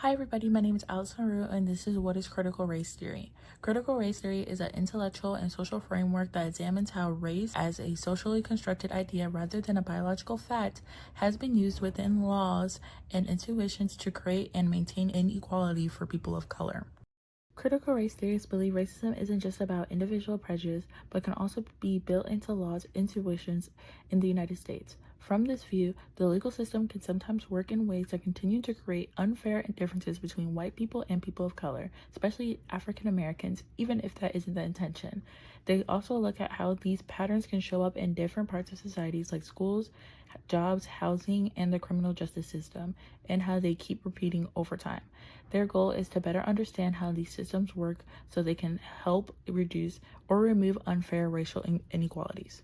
Hi everybody, my name is Allison Rue and this is What is Critical Race Theory. Critical race theory is an intellectual and social framework that examines how race, as a socially constructed idea rather than a biological fact, has been used within laws and institutions to create and maintain inequality for people of color. Critical race theorists believe racism isn't just about individual prejudice, but can also be built into laws, institutions in the United States. From this view, the legal system can sometimes work in ways that continue to create unfair differences between white people and people of color, especially African Americans, even if that isn't the intention. They also look at how these patterns can show up in different parts of societies like schools, jobs, housing, and the criminal justice system, and how they keep repeating over time. Their goal is to better understand how these systems work so they can help reduce or remove unfair racial inequalities.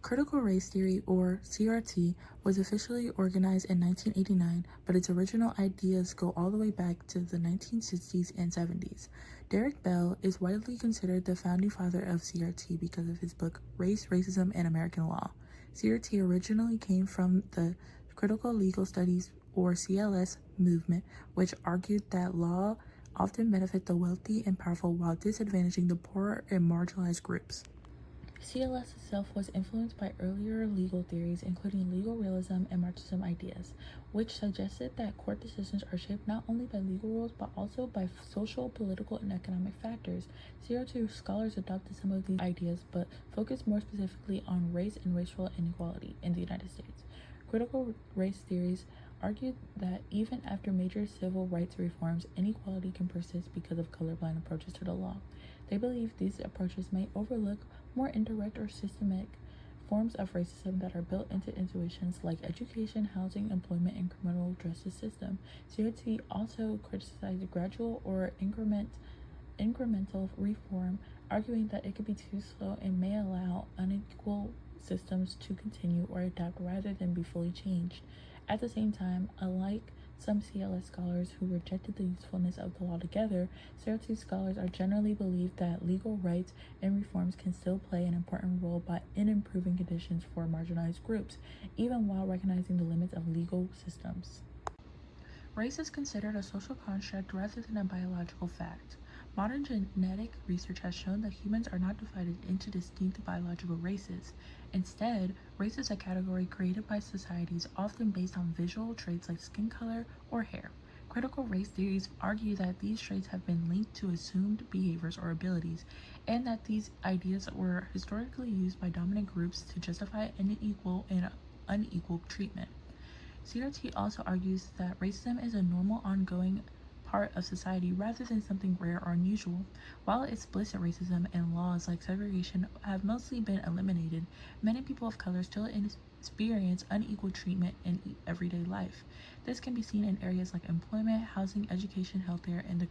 Critical race theory, or CRT, was officially organized in 1989, but its original ideas go all the way back to the 1960s and 70s. Derek Bell is widely considered the founding father of CRT because of his book Race, Racism, and American Law. CRT originally came from the Critical Legal Studies, or CLS, movement, which argued that law often benefit the wealthy and powerful while disadvantaging the poorer and marginalized groups. CLS itself was influenced by earlier legal theories, including legal realism and Marxism ideas, which suggested that court decisions are shaped not only by legal rules but also by social, political, and economic factors. CRT scholars adopted some of these ideas but focused more specifically on race and racial inequality in the United States. Critical race theories argued that even after major civil rights reforms, inequality can persist because of colorblind approaches to the law. They believe these approaches may overlook more indirect or systemic forms of racism that are built into institutions like education, housing, employment, and criminal justice system. CRT also criticized gradual or incremental reform, arguing that it could be too slow and may allow unequal systems to continue or adapt rather than be fully changed. At the same time, unlike some CLS scholars who rejected the usefulness of the law altogether, CRT scholars are generally believe that legal rights and reforms can still play an important role in improving conditions for marginalized groups, even while recognizing the limits of legal systems. Race is considered a social construct rather than a biological fact. Modern genetic research has shown that humans are not divided into distinct biological races. Instead, race is a category created by societies often based on visual traits like skin color or hair. Critical race theories argue that these traits have been linked to assumed behaviors or abilities, and that these ideas were historically used by dominant groups to justify unequal and unequal treatment. CRT also argues that racism is a normal, ongoing part of society rather than something rare or unusual. While explicit racism and laws like segregation have mostly been eliminated, many people of color still experience unequal treatment in everyday life. This can be seen in areas like employment, housing, education, healthcare, and the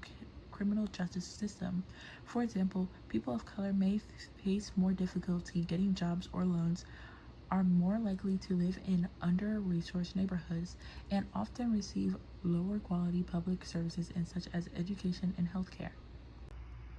criminal justice system. For example, people of color may face more difficulty getting jobs or loans, are more likely to live in under-resourced neighborhoods, and often receive lower quality public services such as education and healthcare.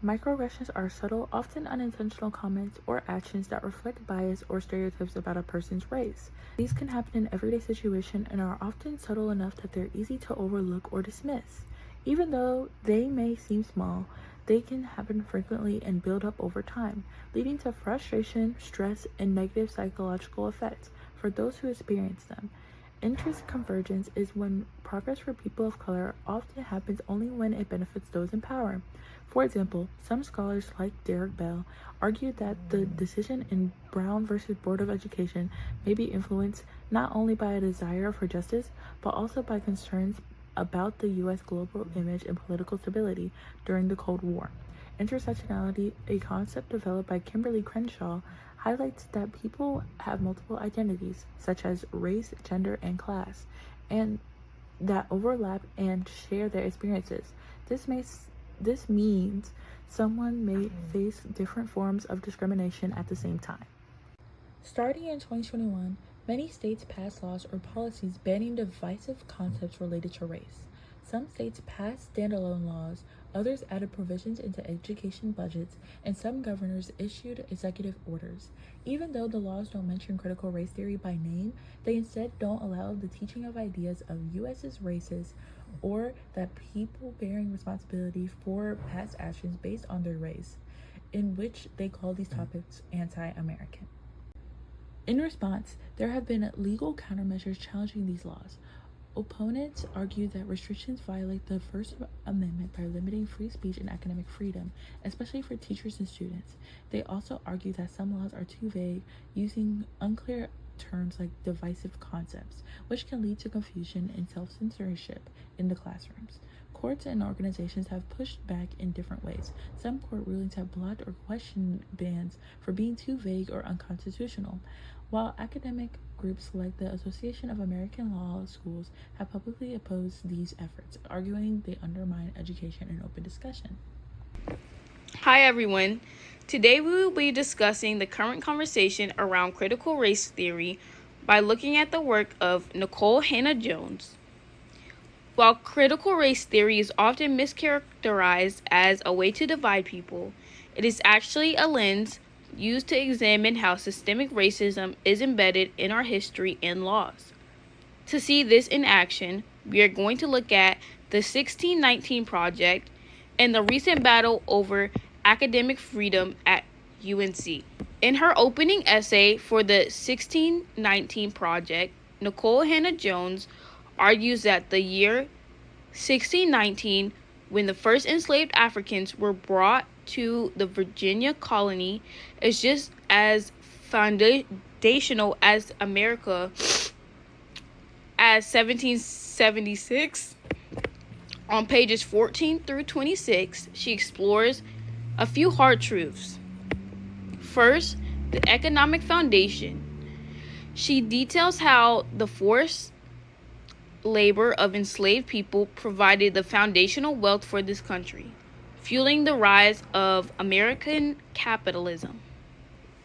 Microaggressions are subtle, often unintentional comments or actions that reflect bias or stereotypes about a person's race. These can happen in everyday situations and are often subtle enough that they're easy to overlook or dismiss. Even though they may seem small, they can happen frequently and build up over time, leading to frustration, stress, and negative psychological effects for those who experience them. Interest convergence is when progress for people of color often happens only when it benefits those in power. For example, some scholars like Derek Bell argue that the decision in Brown versus Board of Education may be influenced not only by a desire for justice, but also by concerns about the U.S. global image and political stability during the Cold War. Intersectionality, a concept developed by Kimberly Crenshaw, highlights that people have multiple identities, such as race, gender, and class, and that overlap and share their experiences. This means someone may face different forms of discrimination at the same time. Starting in 2021, many states passed laws or policies banning divisive concepts related to race. Some states passed standalone laws, others added provisions into education budgets, and some governors issued executive orders. Even though the laws don't mention critical race theory by name, they instead don't allow the teaching of ideas of U.S.'s races or that people bearing responsibility for past actions based on their race, in which they call these topics anti-American. In response, there have been legal countermeasures challenging these laws. Opponents argue that restrictions violate the First Amendment by limiting free speech and academic freedom, especially for teachers and students. They also argue that some laws are too vague, using unclear terms like divisive concepts, which can lead to confusion and self-censorship in the classrooms. Courts and organizations have pushed back in different ways. Some court rulings have blocked or questioned bans for being too vague or unconstitutional, while academic groups like the Association of American Law Schools have publicly opposed these efforts, arguing they undermine education and open discussion. Hi everyone. Today we will be discussing the current conversation around critical race theory by looking at the work of Nikole Hannah-Jones. While critical race theory is often mischaracterized as a way to divide people, it is actually a lens used to examine how systemic racism is embedded in our history and laws. To see this in action, we are going to look at the 1619 Project and the recent battle over academic freedom at UNC. In her opening essay for the 1619 Project, Nikole Hannah-Jones argues that the year 1619, when the first enslaved Africans were brought to the Virginia colony, is just as foundational as America as 1776. On pages 14 through 26, she explores a few hard truths. First, the economic foundation. She details how the forced labor of enslaved people provided the foundational wealth for this country, fueling the rise of American capitalism.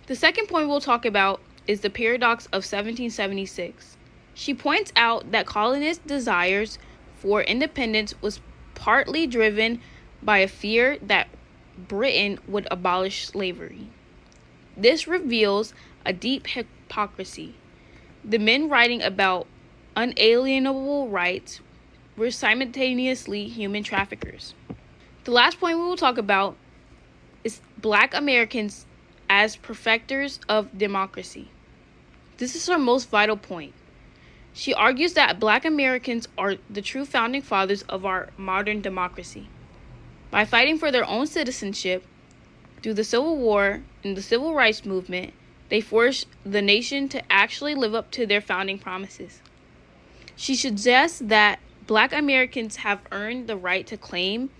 The second point we'll talk about is the paradox of 1776. She points out that colonists' desires for independence was partly driven by a fear that Britain would abolish slavery. This reveals a deep hypocrisy. The men writing about unalienable rights were simultaneously human traffickers. The last point we will talk about is Black Americans as perfecters of democracy. This is her most vital point. She argues that Black Americans are the true founding fathers of our modern democracy. By fighting for their own citizenship through the Civil War and the Civil Rights Movement, they forced the nation to actually live up to their founding promises. She suggests that Black Americans have earned the right to claim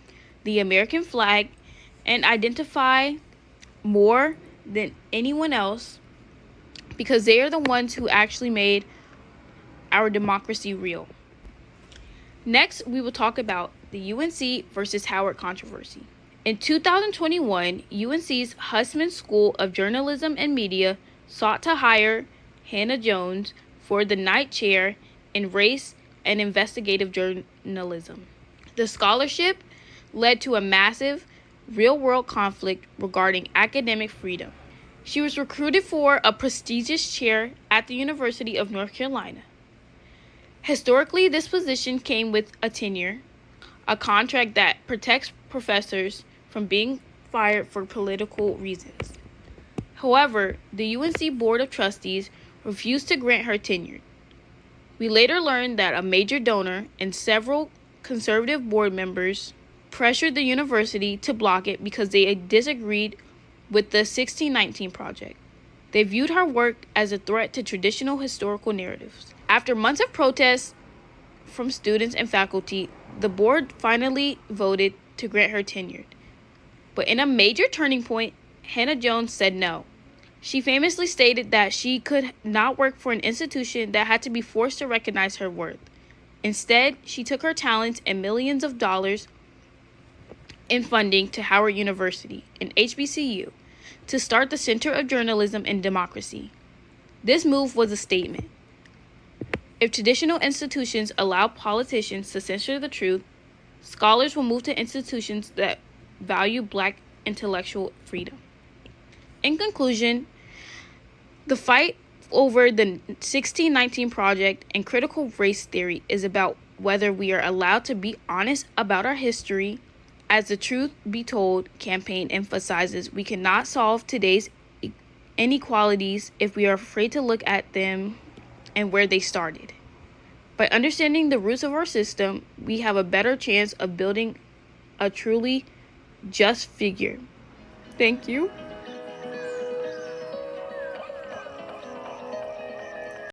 the American flag and identify more than anyone else because they are the ones who actually made our democracy real. Next, we will talk about the UNC versus Howard controversy. In 2021, UNC's Hussman School of Journalism and Media sought to hire Hannah-Jones for the Knight Chair in Race and Investigative Journalism. The scholarship led to a massive, real-world conflict regarding academic freedom. She was recruited for a prestigious chair at the University of North Carolina. Historically, this position came with a tenure, a contract that protects professors from being fired for political reasons. However, the UNC Board of Trustees refused to grant her tenure. We later learned that a major donor and several conservative board members pressured the university to block it because they disagreed with the 1619 Project. They viewed her work as a threat to traditional historical narratives. After months of protests from students and faculty, the board finally voted to grant her tenure. But in a major turning point, Hannah-Jones said no. She famously stated that she could not work for an institution that had to be forced to recognize her worth. Instead, she took her talents and millions of dollars in funding to Howard University, an HBCU, to start the Center of Journalism and Democracy. This move was a statement. If traditional institutions allow politicians to censor the truth, scholars will move to institutions that value Black intellectual freedom. In conclusion, the fight over the 1619 Project and critical race theory is about whether we are allowed to be honest about our history. As the Truth Be Told campaign emphasizes, we cannot solve today's inequalities if we are afraid to look at them and where they started. By understanding the roots of our system, we have a better chance of building a truly just figure. Thank you.